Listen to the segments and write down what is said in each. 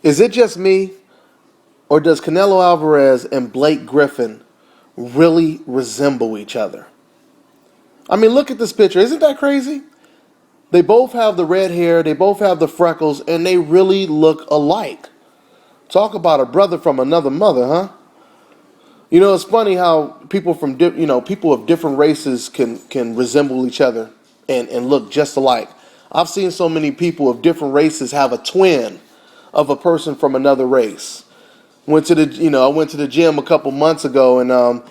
Is it just me, or does Canelo Alvarez and Blake Griffin really resemble each other? I mean, look at this picture. Isn't that crazy? They both have the red hair, they both have the freckles, and they really look alike. Talk about a brother from another mother, huh? You know, it's funny how people from people of different races can resemble each other and look just alike. I've seen so many people of different races have a twin of a person from another race. I went to the gym a couple months ago, and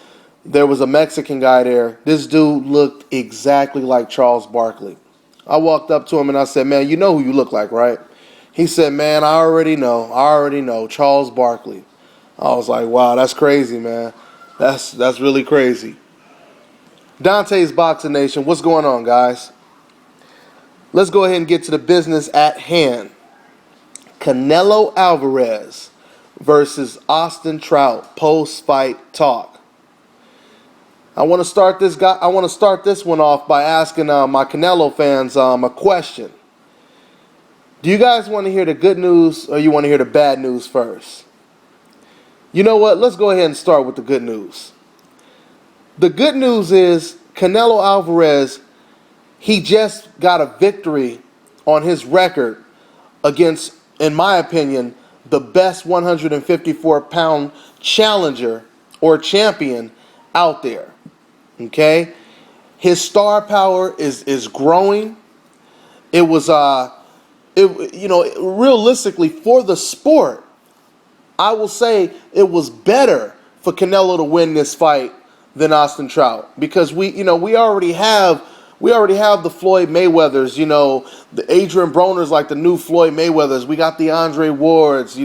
there was a Mexican guy there. This dude looked exactly like Charles Barkley. I walked up to him and I said, "Man, you know who you look like, right?" He said, "Man, I already know, Charles Barkley." I was like, "Wow, that's crazy, man. That's really crazy." Dante's Boxing Nation, what's going on, guys? Let's go ahead and get to the business at hand. Canelo Alvarez versus Austin Trout post-fight talk. I want to start this one off by asking my Canelo fans a question. Do you guys want to hear the good news or you want to hear the bad news first? You know what? Let's go ahead and start with the good news. The good news is Canelo Alvarez, he just got a victory on his record against, in my opinion, the best 154-pound challenger or champion out there. Okay? His star power is growing. It was realistically for the sport, I will say it was better for Canelo to win this fight than Austin Trout, because we already have the Floyd Mayweathers, the Adrian Broners, like the new Floyd Mayweathers. We got the Andre Wards, we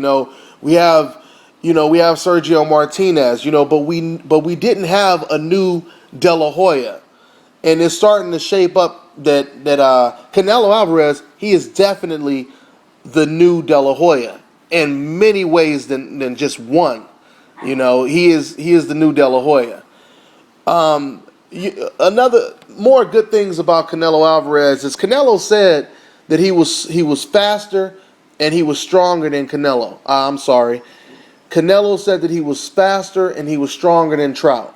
have Sergio Martinez, but we didn't have a new De La Hoya, and it's starting to shape up that Canelo Alvarez, he is definitely the new De La Hoya in many ways than just one. He is the new De La Hoya. Another more good things about Canelo Alvarez is Canelo said that he was faster and he was stronger than Canelo. Canelo said that he was faster and he was stronger than Trout.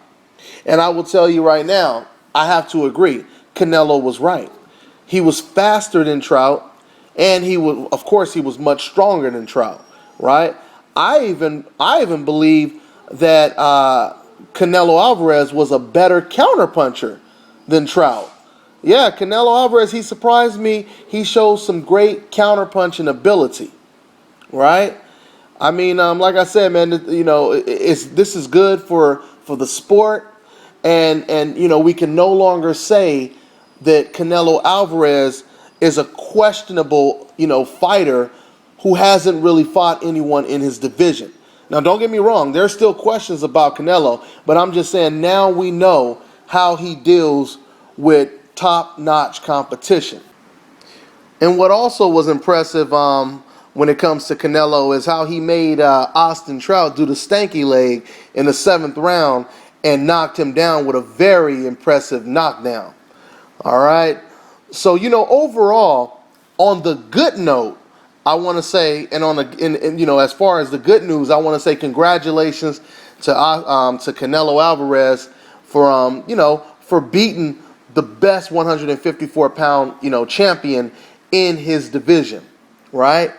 And I will tell you right now, I have to agree. Canelo was right. He was faster than Trout, and he was much stronger than Trout, right? I even believe that Canelo Alvarez was a better counterpuncher than Trout. Yeah, Canelo Alvarez, he surprised me. He showed some great counterpunching ability, right? I mean, like I said, man, this is good for the sport, and we can no longer say that Canelo Alvarez is a questionable, fighter who hasn't really fought anyone in his division. Now, don't get me wrong, there's still questions about Canelo, but I'm just saying now we know how he deals with top-notch competition. And what also was impressive when it comes to Canelo is how he made Austin Trout do the stanky leg in the 7th round and knocked him down with a very impressive knockdown. All right? So, overall, on the good note, I want to say, as far as the good news, I want to say congratulations to Canelo Alvarez for beating the best 154-pound champion in his division, right?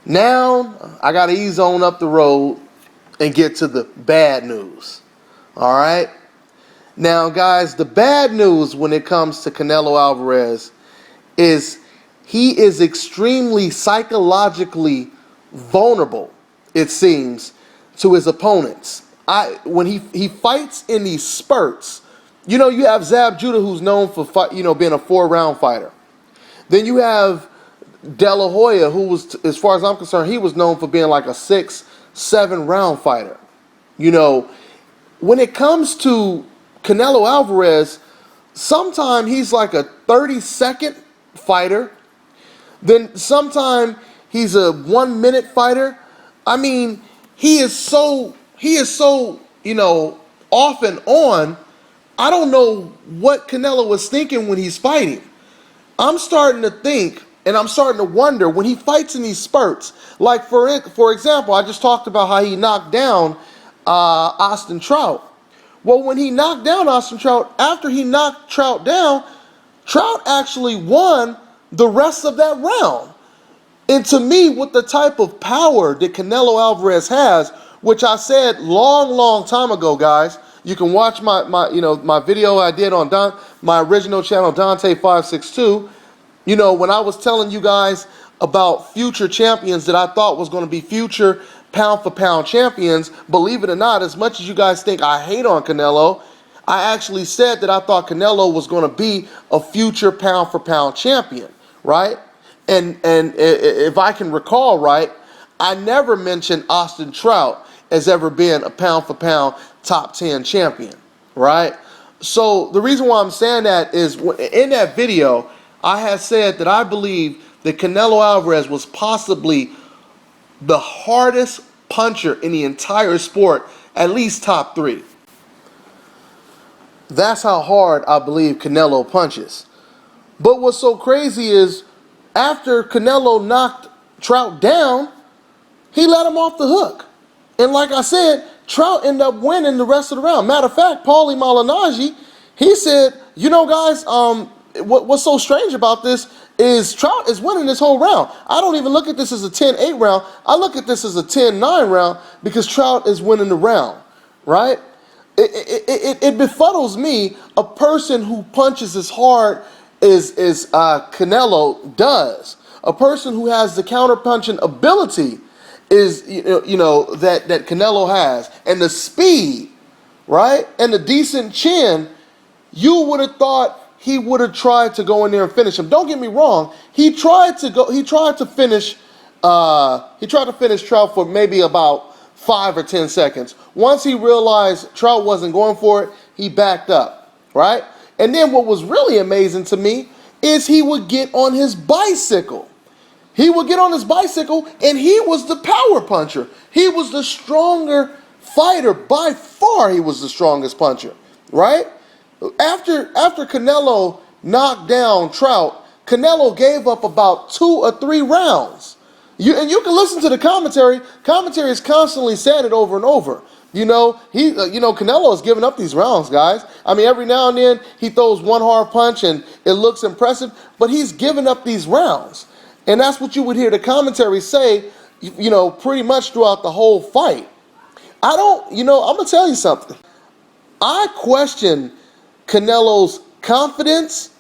Now I got to ease on up the road and get to the bad news. All right. Now, guys, the bad news when it comes to Canelo Alvarez is he is extremely psychologically vulnerable, it seems, to his opponents. When he fights in these spurts, you have Zab Judah, who's known for being a 4-round fighter. Then you have De La Hoya, who was, as far as I'm concerned, he was known for being like a 6-7 round fighter. When it comes to Canelo Alvarez, sometimes he's like a 30-second fighter. Then sometimes he's a 1-minute fighter. I mean, he is so off and on. I don't know what Canelo was thinking when he's fighting. I'm starting to think, And I'm starting to wonder when he fights in these spurts, like for example, I just talked about how he knocked down Austin Trout. Well, when he knocked down Austin Trout, after he knocked Trout down, Trout actually won the rest of that round. And to me, with the type of power that Canelo Alvarez has, which I said long time ago, guys, you can watch my video I did on my original channel, Dante562. When I was telling you guys about future champions that I thought was going to be future pound for pound champions, believe it or not, as much as you guys think I hate on Canelo, I actually said that I thought Canelo was going to be a future pound for pound champion, right? And if I can recall right, I never mentioned Austin Trout as ever being a pound for pound top 10 champion, right? So the reason why I'm saying that is in that video, I had said that I believe that Canelo Alvarez was possibly the hardest puncher in the entire sport, at least top 3. That's how hard I believe Canelo punches. But what's so crazy is after Canelo knocked Trout down, he let him off the hook. And like I said, Trout ended up winning the rest of the round. Matter of fact, Paulie Malignaggi, he said, guys, what's so strange about this is Trout is winning this whole round. I don't even look at this as a 10-8 round. I look at this as a 10-9 round because Trout is winning the round, right? It befuddles me, a person who punches as hard as Canelo does, a person who has the counter-punching ability is that Canelo has, and the speed, right, and the decent chin. You would have thought he would have tried to go in there and finish him. Don't get me wrong. He tried to finish Trout for maybe about 5 or 10 seconds. Once he realized Trout wasn't going for it, he backed up, right? And then what was really amazing to me is he would get on his bicycle. He would get on his bicycle, and he was the power puncher. He was the stronger fighter. By far, he was the strongest puncher, right? After Canelo knocked down Trout, Canelo gave up about 2 or 3 rounds. You can listen to the commentary. Commentary is constantly saying it over and over. Canelo is giving up these rounds, guys. I mean, every now and then he throws one hard punch and it looks impressive, but he's giving up these rounds. And that's what you would hear the commentary say, pretty much throughout the whole fight. I'm going to tell you something. I question Canelo's confidence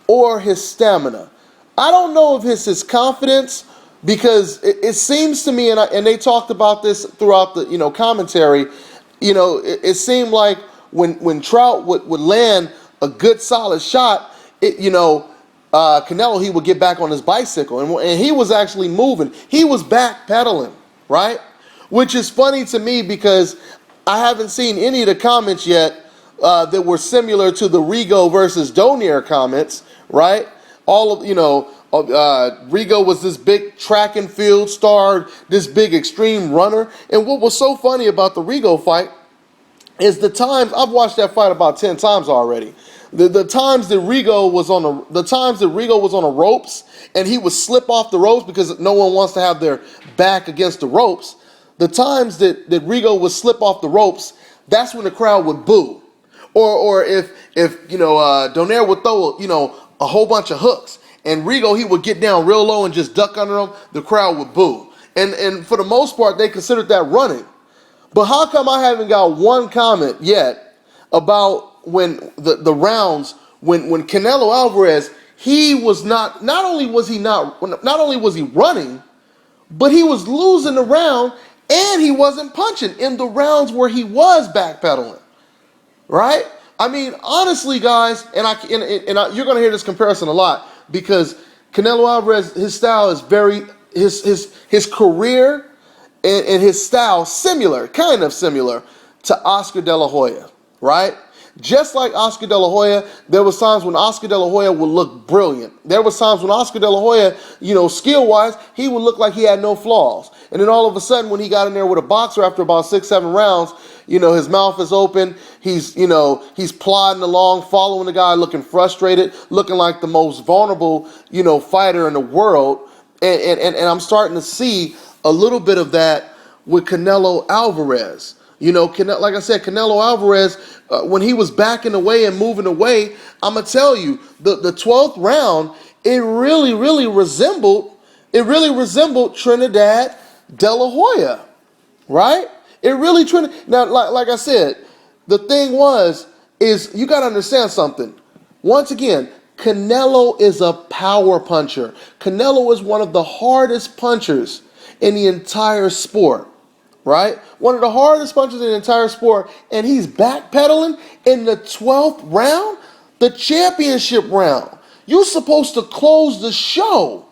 or his stamina. I don't know if it's his confidence, because it seems to me, and they talked about this throughout the commentary, it seemed like when Trout would land a good solid shot, Canelo, he would get back on his bicycle, and he was actually moving. He was backpedaling, right? Which is funny to me because I haven't seen any of the comments yet that were similar to the Rigo versus Donaire comments, right? Rigo was this big track and field star, this big extreme runner. And what was so funny about the Rigo fight is the times, I've watched that fight about 10 times already. The times that Rigo was on the ropes and he would slip off the ropes because no one wants to have their back against the ropes. The times that Rigo would slip off the ropes, that's when the crowd would boo. Or if Donaire would throw a whole bunch of hooks, and Rigo, he would get down real low and just duck under them, the crowd would boo. And for the most part, they considered that running. But how come I haven't got one comment yet about when the rounds, when Canelo Alvarez, he was not only was he running, but he was losing the round, and he wasn't punching in the rounds where he was backpedaling, right? I mean, honestly, guys, and you're going to hear this comparison a lot, because Canelo Alvarez, his style is his career and his style kind of similar to Oscar De La Hoya, right? Just like Oscar De La Hoya, there was times when Oscar De La Hoya would look brilliant. There was times when Oscar De La Hoya, skill-wise, he would look like he had no flaws. And then all of a sudden, when he got in there with a boxer after about 6-7 rounds, his mouth is open. He's plodding along, following the guy, looking frustrated, looking like the most vulnerable, fighter in the world. And I'm starting to see a little bit of that with Canelo Alvarez. Like I said, Canelo Alvarez, when he was backing away and moving away, I'm gonna tell you, the 12th round, it really resembled Trinidad De La Hoya, right? It really now, like I said, the thing is you got to understand something. Once again, Canelo is a power puncher. Canelo is one of the hardest punchers in the entire sport, right? One of the hardest punchers in the entire sport, and he's backpedaling in the 12th round, the championship round. You're supposed to close the show,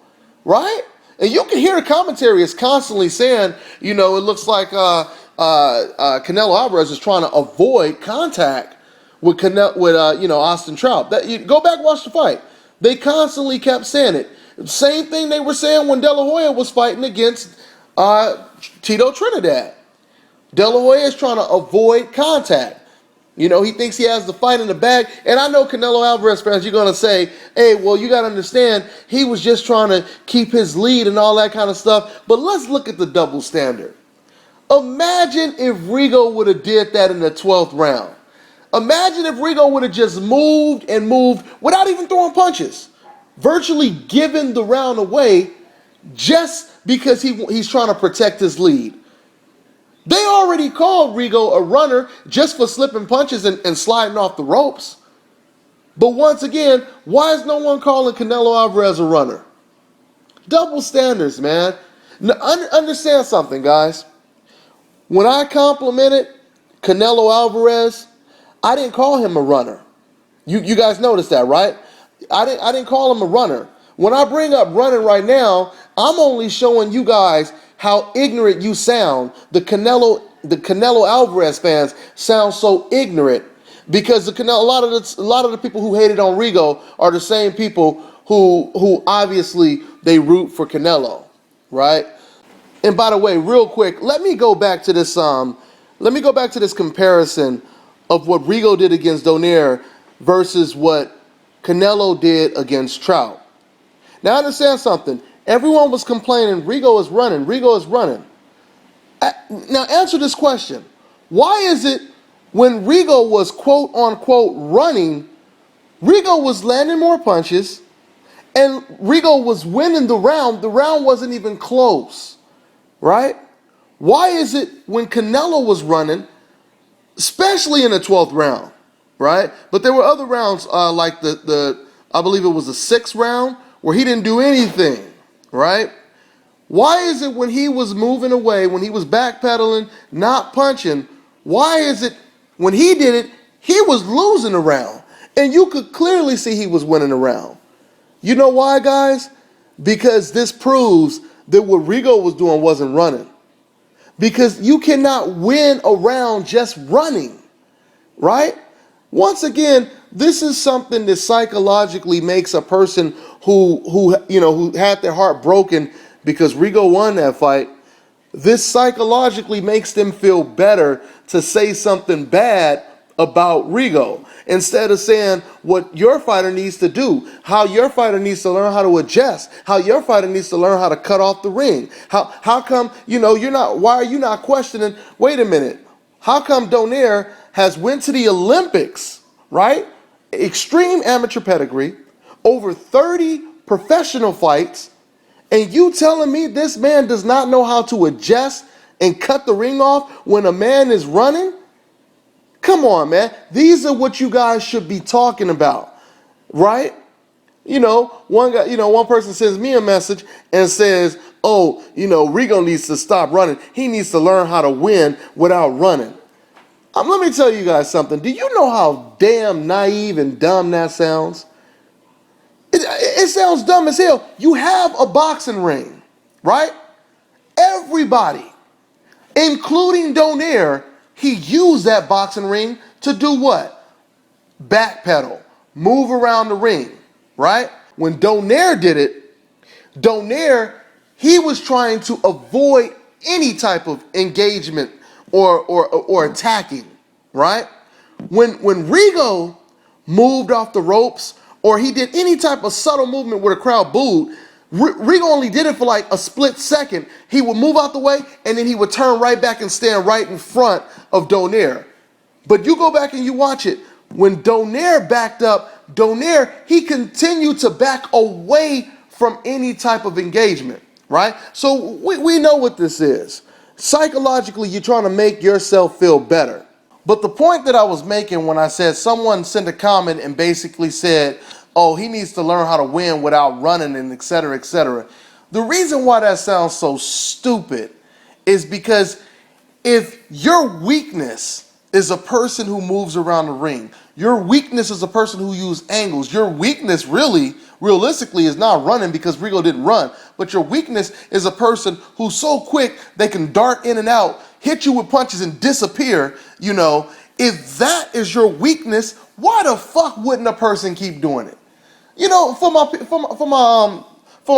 right? And you can hear the commentary is constantly saying, it looks like Canelo Alvarez is trying to avoid contact with Austin Trout. Go back and watch the fight. They constantly kept saying it. Same thing they were saying when De La Hoya was fighting against Tito Trinidad. De La Hoya is trying to avoid contact. He thinks he has the fight in the bag. And I know Canelo Alvarez fans, you're going to say, hey, well, you got to understand, he was just trying to keep his lead and all that kind of stuff. But let's look at the double standard. Imagine if Rigo would have did that in the 12th round. Imagine if Rigo would have just moved without even throwing punches, virtually giving the round away just because he's trying to protect his lead. They already called Rigo a runner just for slipping punches and sliding off the ropes. But once again, why is no one calling Canelo Alvarez a runner? Double standards, man. Now, understand something, guys. When I complimented Canelo Alvarez, I didn't call him a runner. You guys noticed that, right? I didn't call him a runner. When I bring up running right now, I'm only showing you guys how ignorant you sound. The Canelo Alvarez fans sound so ignorant because a lot of the people who hated on Rigo are the same people who obviously they root for Canelo, right? And by the way, real quick, let me go back to this comparison of what Rigo did against Donaire versus what Canelo did against Trout. Now understand something. Everyone was complaining, Rigo is running. Now answer this question. Why is it when Rigo was quote unquote running, Rigo was landing more punches and Rigo was winning the round wasn't even close, right? Why is it when Canelo was running, especially in the 12th round, right? But there were other rounds like I believe it was the 6th round where he didn't do anything, right? Why is it when he was moving away, when he was backpedaling, not punching, why is it when he did it, he was losing a round? And you could clearly see he was winning a round. You know why, guys? Because this proves that what Rigo was doing wasn't running. Because you cannot win a round just running, right? Once again, this is something that psychologically makes a person who had their heart broken because Rigo won that fight. This psychologically makes them feel better to say something bad about Rigo instead of saying what your fighter needs to do, how your fighter needs to learn how to adjust, how your fighter needs to learn how to cut off the ring. How come, why are you not questioning, wait a minute, how come Donaire has went to the Olympics, right? Extreme amateur pedigree, over 30 professional fights, and you telling me this man does not know how to adjust and cut the ring off when a man is running? Come on, man. These are what you guys should be talking about, right? One person sends me a message and says, oh, Rigo needs to stop running. He needs to learn how to win without running. Let me tell you guys something. Do you know how damn naive and dumb that sounds? It sounds dumb as hell. You have a boxing ring, right? Everybody, including Donaire, he used that boxing ring to do what? Backpedal, move around the ring, right? When Donaire did it, he was trying to avoid any type of engagement or attacking, right? When Rigo moved off the ropes or he did any type of subtle movement where the crowd booed, Rigo only did it for like a split second. He would move out the way and then he would turn right back and stand right in front of Donaire. But you go back and you watch it. When Donaire backed up, Donaire, he continued to back away from any type of engagement, right? So we know what this is. Psychologically, you're trying to make yourself feel better. But the point that I was making when I said someone sent a comment and basically said, oh, he needs to learn how to win without running and et cetera, et cetera. The reason why that sounds so stupid is because if your weakness is a person who moves around the ring, your weakness is a person who uses angles, your weakness realistically is not running because Rigo didn't run, but your weakness is a person who's so quick they can dart in and out, hit you with punches and disappear, you know. If that is your weakness, why the fuck wouldn't a person keep doing it? You know, for my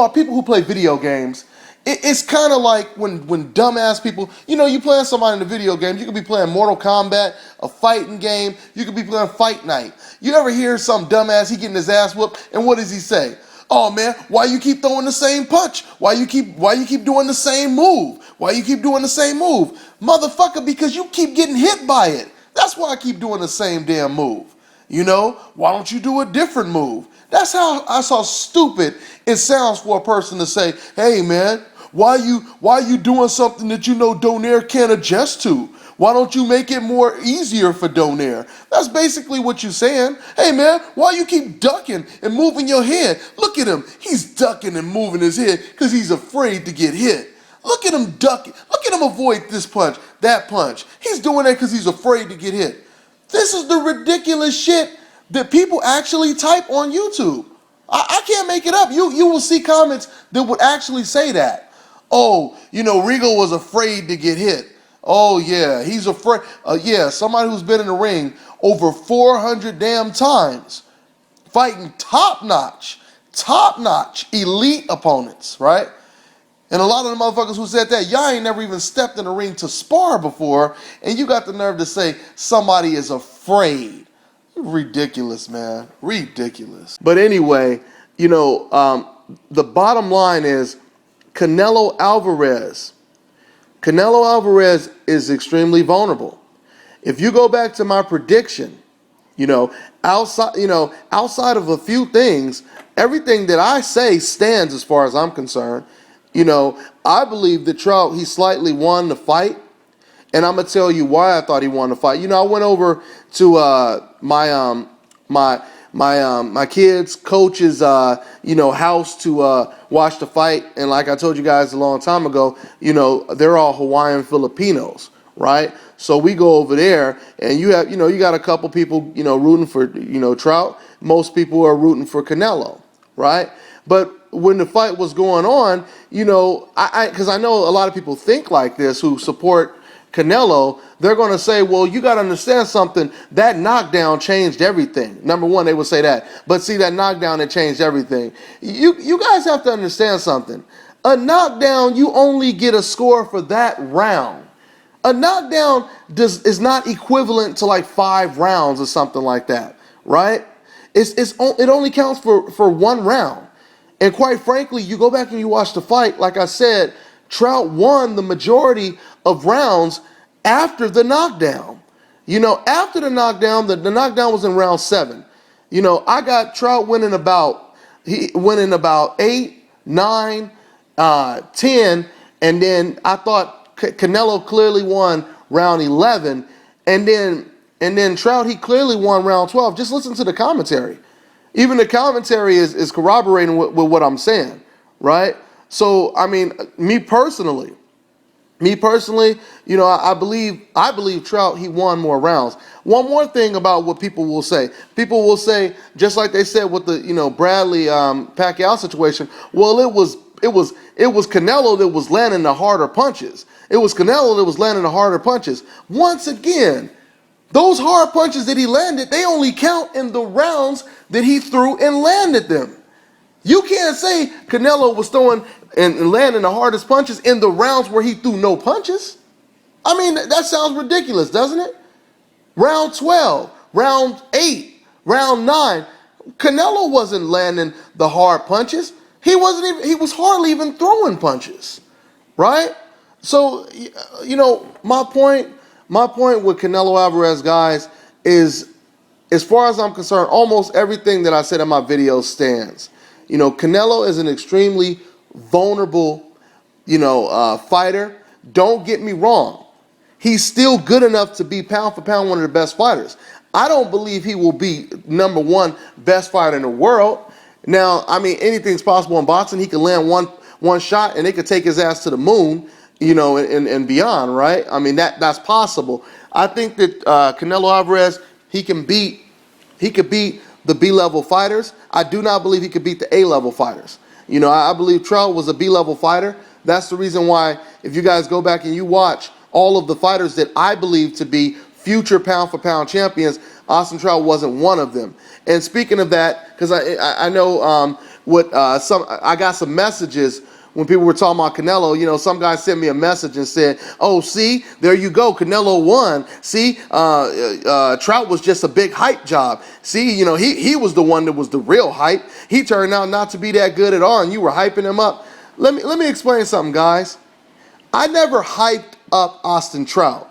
people who play video games, it's kind of like when dumbass people, you know, you playing somebody in the video game, you could be playing Mortal Kombat, a fighting game, you could be playing Fight Night. You ever hear some dumbass, he getting his ass whooped, and what does he say? Oh man, why you keep throwing the same punch? Why you keep doing the same move? Why you keep doing the same move? Motherfucker, because you keep getting hit by it. That's why I keep doing the same damn move. You know, why don't you do a different move? That's how stupid it sounds for a person to say, hey man, why you doing something that you know Donaire can't adjust to? Why don't you make it more easier for Donaire? That's basically what you're saying. Hey man, why you keep ducking and moving your head? Look at him. He's ducking and moving his head because he's afraid to get hit. Look at him ducking. Look at him avoid this punch, that punch. He's doing that because he's afraid to get hit. This is the ridiculous shit that people actually type on YouTube. I can't make it up. You will see comments that would actually say that. Oh, you know, Rigo was afraid to get hit. Oh, yeah, he's afraid. Yeah, somebody who's been in the ring over 400 damn times, fighting top-notch, elite opponents, right? And a lot of the motherfuckers who said that, y'all ain't never even stepped in the ring to spar before, and you got the nerve to say somebody is afraid. Ridiculous, man. Ridiculous. But anyway, you know, the bottom line is Canelo Alvarez is extremely vulnerable. If you go back to my prediction, outside of a few things, everything that I say stands as far as I'm concerned. I believe that Trout, he slightly won the fight. And I'm gonna tell you why I thought he won the fight. I went over to my kid's coach's house to watch the fight, and like I told you guys a long time ago, they're all Hawaiian Filipinos, right? So we go over there, and you got a couple people rooting for Trout. Most people are rooting for Canelo, right? But when the fight was going on, because I know a lot of people think like this who support Canelo, they're going to say, well, you got to understand something. That knockdown changed everything. Number one, they would say that. But see, that knockdown, it changed everything. You guys have to understand something. A knockdown, you only get a score for that round. A knockdown is not equivalent to like 5 rounds or something like that, right? It only counts for 1 round. And quite frankly, you go back and you watch the fight, like I said, Trout won the majority of rounds after the knockdown. After the knockdown, the knockdown was in round 7. I got Trout winning about 8, 9, 10, and then I thought Canelo clearly won round 11, and then Trout, he clearly won round 12. Just listen to the commentary. Even the commentary is corroborating with what I'm saying, right? So, I mean, me personally, I believe Trout, he won more rounds. One more thing about what people will say. People will say, just like they said with the, Bradley Pacquiao situation, well, it was Canelo that was landing the harder punches. It was Canelo that was landing the harder punches. Once again, those hard punches that he landed, they only count in the rounds that he threw and landed them. You can't say Canelo was throwing and landing the hardest punches in the rounds where he threw no punches. I mean, that sounds ridiculous, doesn't it? Round 12, round 8, round 9, Canelo wasn't landing the hard punches. He was hardly even throwing punches, right? So, my point with Canelo Alvarez, guys, is, as far as I'm concerned, almost everything that I said in my video stands. Canelo is an extremely vulnerable, fighter. Don't get me wrong. He's still good enough to be pound for pound one of the best fighters. I don't believe he will be number one best fighter in the world. Now, I mean, anything's possible in boxing. He could land one shot and they could take his ass to the moon, and beyond, right? I mean, that's possible. I think that Canelo Alvarez, he could beat the B-level fighters. I do not believe he could beat the A-level fighters. I believe Trout was a B-level fighter. That's the reason why, if you guys go back and you watch all of the fighters that I believe to be future pound-for-pound champions, Austin Trout wasn't one of them. And speaking of that, because I know I got some messages when people were talking about Canelo. Some guy sent me a message and said, "Oh, see, there you go, Canelo won. See, Trout was just a big hype job. See, he was the one that was the real hype. He turned out not to be that good at all, and you were hyping him up." Let me explain something, guys. I never hyped up Austin Trout.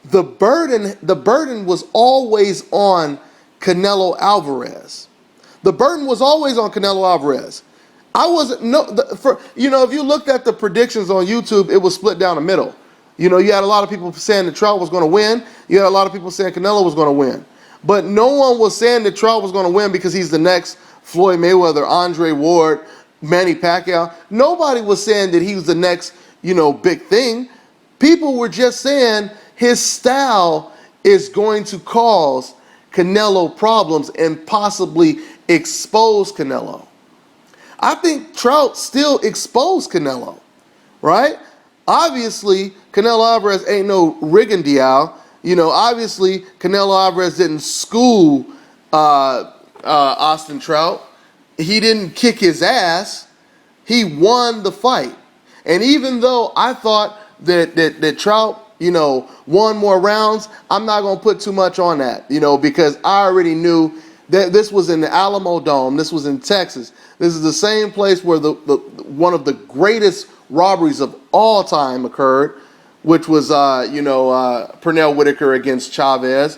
The burden was always on Canelo Alvarez. The burden was always on Canelo Alvarez. I wasn't if you looked at the predictions on YouTube, it was split down the middle. You had a lot of people saying that Trout was going to win. You had a lot of people saying Canelo was going to win. But no one was saying that Trout was going to win because he's the next Floyd Mayweather, Andre Ward, Manny Pacquiao. Nobody was saying that he was the next, big thing. People were just saying his style is going to cause Canelo problems and possibly expose Canelo. I think Trout still exposed Canelo, right? Obviously, Canelo Alvarez ain't no Rigondeaux. Obviously, Canelo Alvarez didn't school Austin Trout. He didn't kick his ass. He won the fight. And even though I thought that Trout, won more rounds, I'm not going to put too much on that, because I already knew that this was in the Alamo Dome. This was in Texas. This is the same place where the one of the greatest robberies of all time occurred, which was, Pernell Whitaker against Chavez.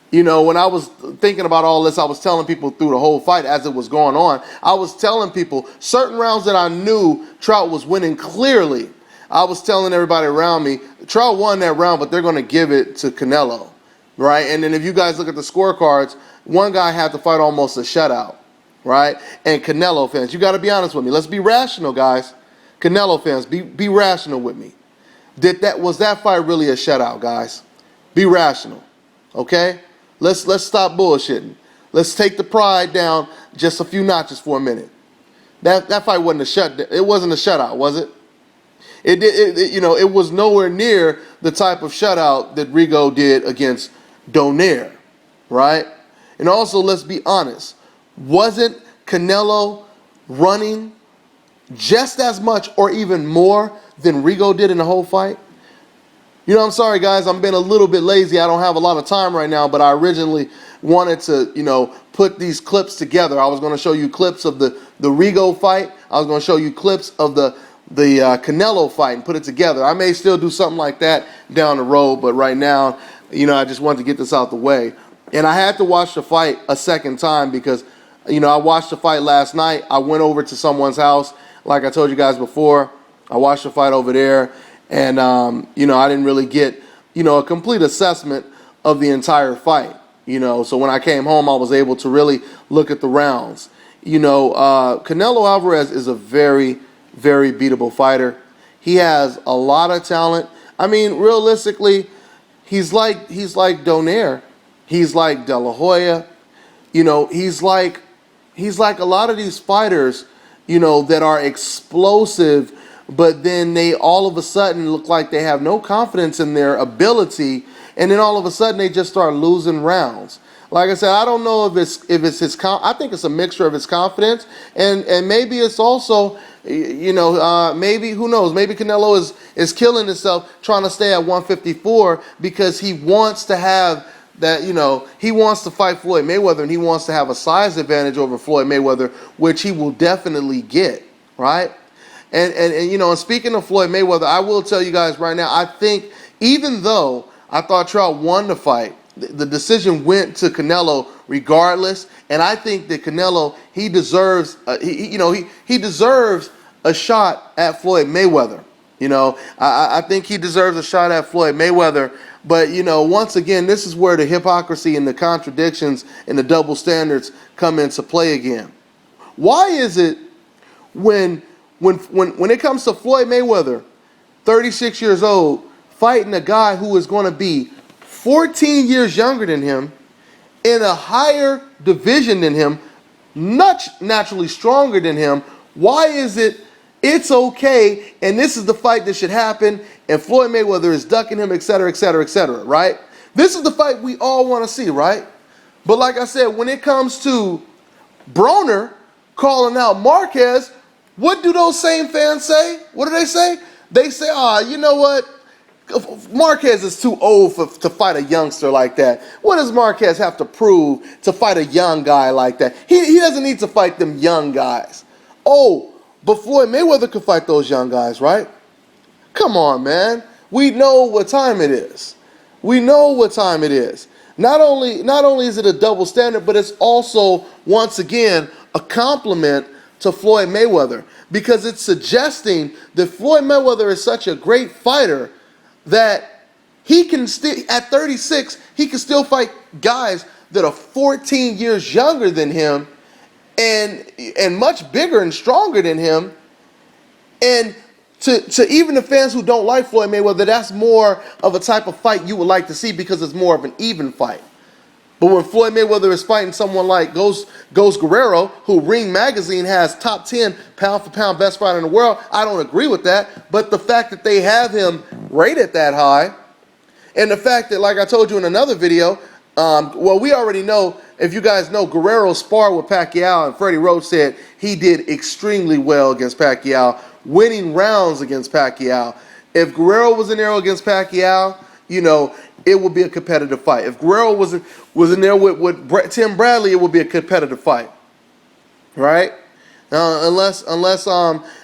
When I was thinking about all this, I was telling people through the whole fight as it was going on, I was telling people certain rounds that I knew Trout was winning clearly. I was telling everybody around me, Trout won that round, but they're going to give it to Canelo, right? And then if you guys look at the scorecards, one guy had to fight almost a shutout, right? And Canelo fans, you got to be honest with me. Let's be rational, guys. Canelo fans, be rational with me. Was that fight really a shutout, guys? Be rational, okay? Let's stop bullshitting. Let's take the pride down just a few notches for a minute. That fight wasn't it wasn't a shutout, was it? It was nowhere near the type of shutout that Rigo did against Donaire, right? And also, let's be honest, wasn't Canelo running just as much or even more than Rigo did in the whole fight? I'm sorry, guys, I'm being a little bit lazy. I don't have a lot of time right now, but I originally wanted to, put these clips together. I was going to show you clips of the Rigo fight. I was going to show you clips of the Canelo fight and put it together. I may still do something like that down the road, but right now, I just wanted to get this out the way. And I had to watch the fight a second time because, I watched the fight last night. I went over to someone's house, like I told you guys before. I watched the fight over there, and, I didn't really get, a complete assessment of the entire fight. So when I came home, I was able to really look at the rounds. Canelo Alvarez is a very, very beatable fighter. He has a lot of talent. I mean, realistically, he's like Donaire. He's like De La Hoya. He's like a lot of these fighters, that are explosive, but then they all of a sudden look like they have no confidence in their ability, and then all of a sudden they just start losing rounds. Like I said, I don't know if it's his I think it's a mixture of his confidence and maybe it's also Maybe, who knows? Maybe Canelo is killing himself trying to stay at 154 because he wants to have that, he wants to fight Floyd Mayweather, and he wants to have a size advantage over Floyd Mayweather, which he will definitely get, right? And speaking of Floyd Mayweather, I will tell you guys right now, I think even though I thought Trout won the fight, the decision went to Canelo regardless, and I think that Canelo, he deserves he deserves a shot at Floyd Mayweather. I think he deserves a shot at Floyd Mayweather. But once again, this is where the hypocrisy and the contradictions and the double standards come into play again. Why is it when it comes to Floyd Mayweather, 36 years old, fighting a guy who is going to be 14 years younger than him, in a higher division than him, much naturally stronger than him, why is it's okay, and this is the fight that should happen, and Floyd Mayweather is ducking him, etc., etc., etc., right? This is the fight we all want to see, right? But like I said, when it comes to Broner calling out Marquez, what do those same fans say? What do they say? They say, you know what? Marquez is too old to fight a youngster like that. What does Marquez have to prove to fight a young guy like that? He doesn't need to fight them young guys. Oh, but Floyd Mayweather could fight those young guys, right? Come on, man. We know what time it is. We know what time it is. Not only is it a double standard, but it's also, once again, a compliment to Floyd Mayweather, because it's suggesting that Floyd Mayweather is such a great fighter that he can still, at 36, he can still fight guys that are 14 years younger than him and much bigger and stronger than him. And to even the fans who don't like Floyd Mayweather, that's more of a type of fight you would like to see, because it's more of an even fight. But when Floyd Mayweather is fighting someone like Ghost Guerrero, who Ring Magazine has top 10 pound-for-pound best fighter in the world, I don't agree with that. But the fact that they have him rated that high, and the fact that, like I told you in another video, we already know, if you guys know, Guerrero sparred with Pacquiao, and Freddie Roach said he did extremely well against Pacquiao, winning rounds against Pacquiao. If Guerrero was in there against Pacquiao, it would be a competitive fight. If Guerrero was in there with Tim Bradley, it would be a competitive fight, right? Unless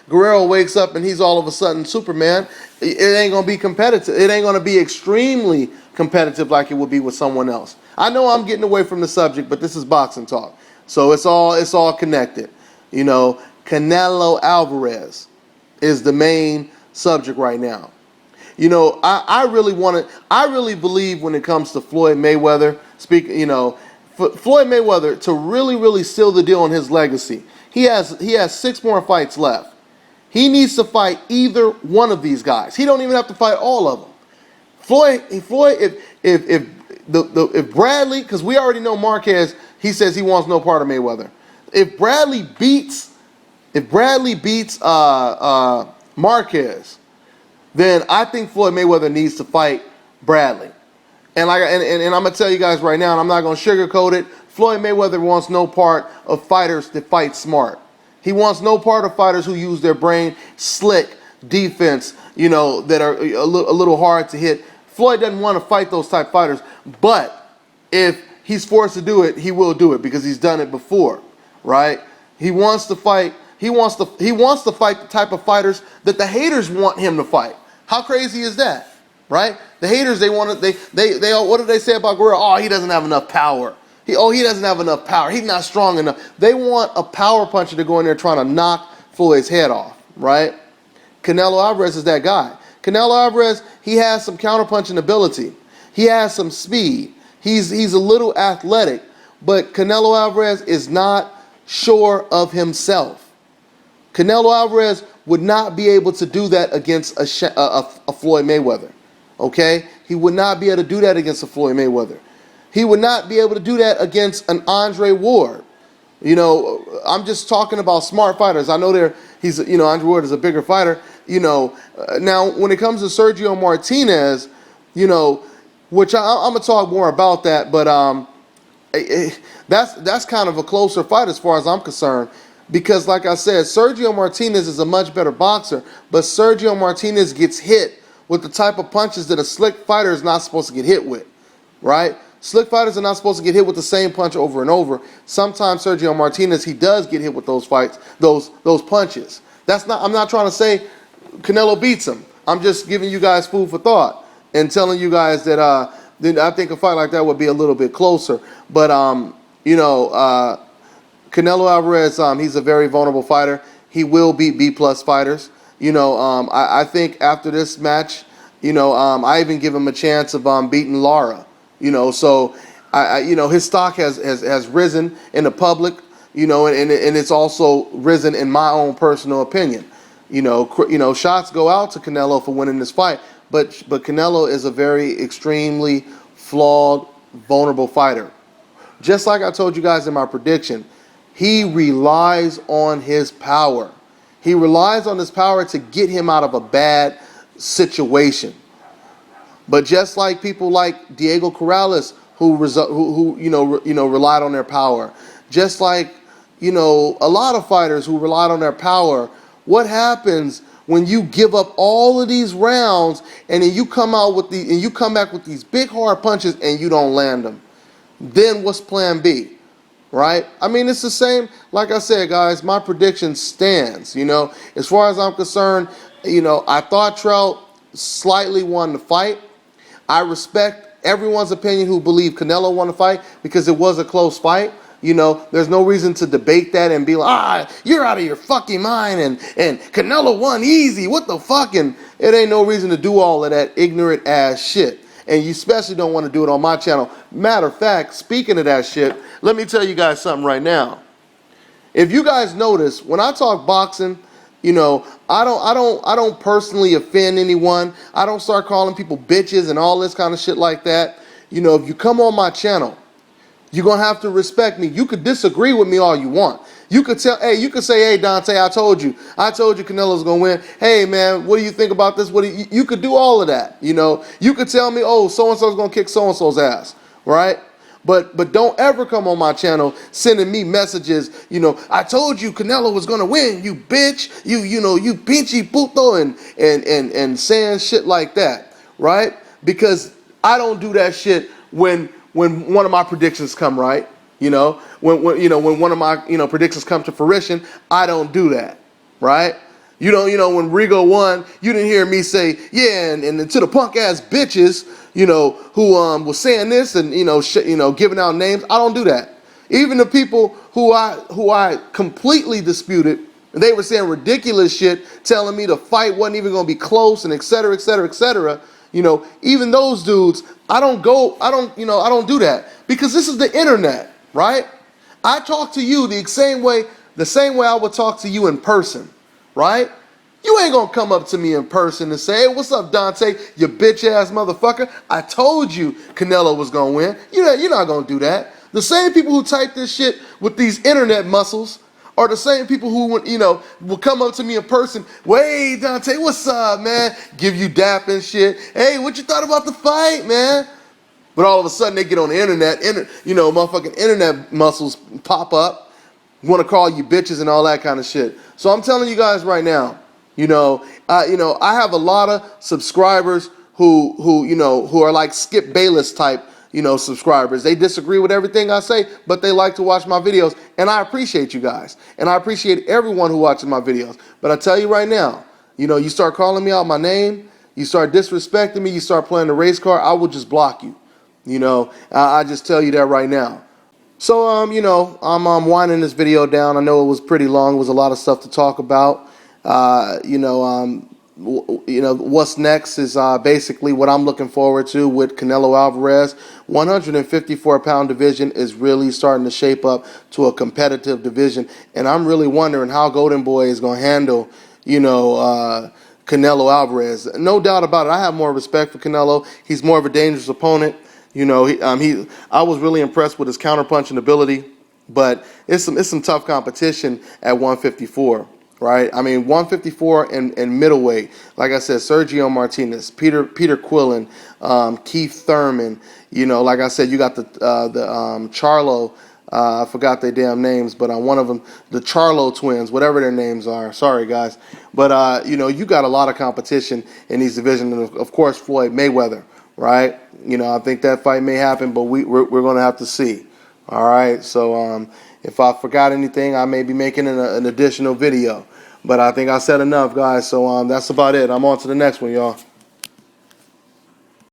Guerrero wakes up and he's all of a sudden Superman, it ain't gonna be competitive. It ain't gonna be extremely competitive like it would be with someone else. I know I'm getting away from the subject, but this is boxing talk, so it's all connected. Canelo Alvarez is the main subject right now. I really believe when it comes to Floyd Mayweather, for Floyd Mayweather to really, really seal the deal on his legacy, he has 6 more fights left. He needs to fight either one of these guys. He don't even have to fight all of them. Floyd, if Bradley, because we already know Marquez, he says he wants no part of Mayweather. If Bradley beats Marquez, then I think Floyd Mayweather needs to fight Bradley. And I'm gonna tell you guys right now, and I'm not gonna sugarcoat it, Floyd Mayweather wants no part of fighters that fight smart. He wants no part of fighters who use their brain, slick defense, that are a little hard to hit. Floyd doesn't want to fight those type fighters, but if he's forced to do it, he will do it because he's done it before, right? He wants to fight. He wants to fight the type of fighters that the haters want him to fight. How crazy is that, right? The haters, they what do they say about Guerrero? Oh, he doesn't have enough power. He doesn't have enough power. He's not strong enough. They want a power puncher to go in there trying to knock Floyd's head off, right? Canelo Alvarez is that guy. Canelo Alvarez, he has some counterpunching ability. He has some speed. He's a little athletic, but Canelo Alvarez is not sure of himself. Canelo Alvarez would not be able to do that against a Floyd Mayweather, okay? He would not be able to do that against a Floyd Mayweather. He would not be able to do that against an Andre Ward. I'm just talking about smart fighters. I know Andre Ward is a bigger fighter. Now when it comes to Sergio Martinez, which I'm gonna talk more about that, but that's kind of a closer fight as far as I'm concerned. Because like I said, Sergio Martinez is a much better boxer, but Sergio Martinez gets hit with the type of punches that a slick fighter is not supposed to get hit with, right? Slick fighters are not supposed to get hit with the same punch over and over. Sometimes Sergio Martinez, he does get hit with those fights, those punches. I'm not trying to say Canelo beats him. I'm just giving you guys food for thought and telling you guys that I think a fight like that would be a little bit closer. But Canelo Alvarez, he's a very vulnerable fighter. He will beat B-plus fighters. I think after this match, I even give him a chance of beating Lara. So his stock has risen in the public, and it's also risen in my own personal opinion. Shots go out to Canelo for winning this fight, but Canelo is a very extremely flawed, vulnerable fighter. Just like I told you guys in my prediction, he relies on his power. He relies on his power to get him out of a bad situation. But just like people like Diego Corrales, who relied on their power, just like a lot of fighters who relied on their power, what happens when you give up all of these rounds and then you come back with these big hard punches and you don't land them? Then what's plan B? Right? I mean, it's the same. Like I said, guys, my prediction stands. As far as I'm concerned, I thought Trout slightly won the fight. I respect everyone's opinion who believed Canelo won the fight because it was a close fight. There's no reason to debate that and be like, you're out of your fucking mind and Canelo won easy. What the fuck? And it ain't no reason to do all of that ignorant ass shit. And you especially don't want to do it on my channel. Matter of fact, speaking of that shit, let me tell you guys something right now. If you guys notice, when I talk boxing, I don't personally offend anyone. I don't start calling people bitches and all this kind of shit like that. If you come on my channel, you're gonna have to respect me. You could disagree with me all you want. You could say, hey Dante, I told you Canelo's gonna win. Hey man, what do you think about this? You could do all of that. You could tell me, oh, so and so's gonna kick so and so's ass, right? But don't ever come on my channel sending me messages, I told you Canelo was gonna win, you bitch, you pinchy puto, and saying shit like that, right? Because I don't do that shit when one of my predictions come right. When one of my predictions come to fruition, I don't do that, right? When Rigo won, you didn't hear me say, yeah, and to the punk ass bitches, who was saying this and giving out names. I don't do that. Even the people who I completely disputed, they were saying ridiculous shit, telling me the fight wasn't even going to be close, and et cetera, et cetera, et cetera. Even those dudes, I don't do that because this is the internet, right? I talk to you the same way I would talk to you in person, right? You ain't gonna come up to me in person and say, hey, what's up, Dante, you bitch ass motherfucker? I told you Canelo was gonna win. You're not gonna do that. The same people who type this shit with these internet muscles are the same people who will come up to me in person. Well, hey, Dante, what's up, man? Give you dap and shit. Hey, what you thought about the fight, man? But all of a sudden they get on the internet, motherfucking internet muscles pop up, want to call you bitches and all that kind of shit. So I'm telling you guys right now, I have a lot of subscribers who are like Skip Bayless type, subscribers. They disagree with everything I say, but they like to watch my videos, and I appreciate you guys, and I appreciate everyone who watches my videos. But I tell you right now, you start calling me out my name, you start disrespecting me, you start playing the race card, I will just block you. I just tell you that right now. So, I'm winding this video down. I know it was pretty long. It was a lot of stuff to talk about. What's next is basically what I'm looking forward to with Canelo Alvarez. 154-pound division is really starting to shape up to a competitive division, and I'm really wondering how Golden Boy is going to handle, Canelo Alvarez. No doubt about it. I have more respect for Canelo. He's more of a dangerous opponent. I was really impressed with his counterpunching ability, but it's some tough competition at 154. Right, I mean 154 and middleweight. Like I said, Sergio Martinez, Peter Quillen, Keith Thurman. Like I said, you got the Charlo I forgot their damn names, but one of them, the Charlo twins, whatever their names are. Sorry, guys. But, you got a lot of competition in these divisions. And, of course, Floyd Mayweather, right? I think that fight may happen, but we're going to have to see. All right? So if I forgot anything, I may be making an additional video. But I think I said enough, guys. So that's about it. I'm on to the next one, y'all.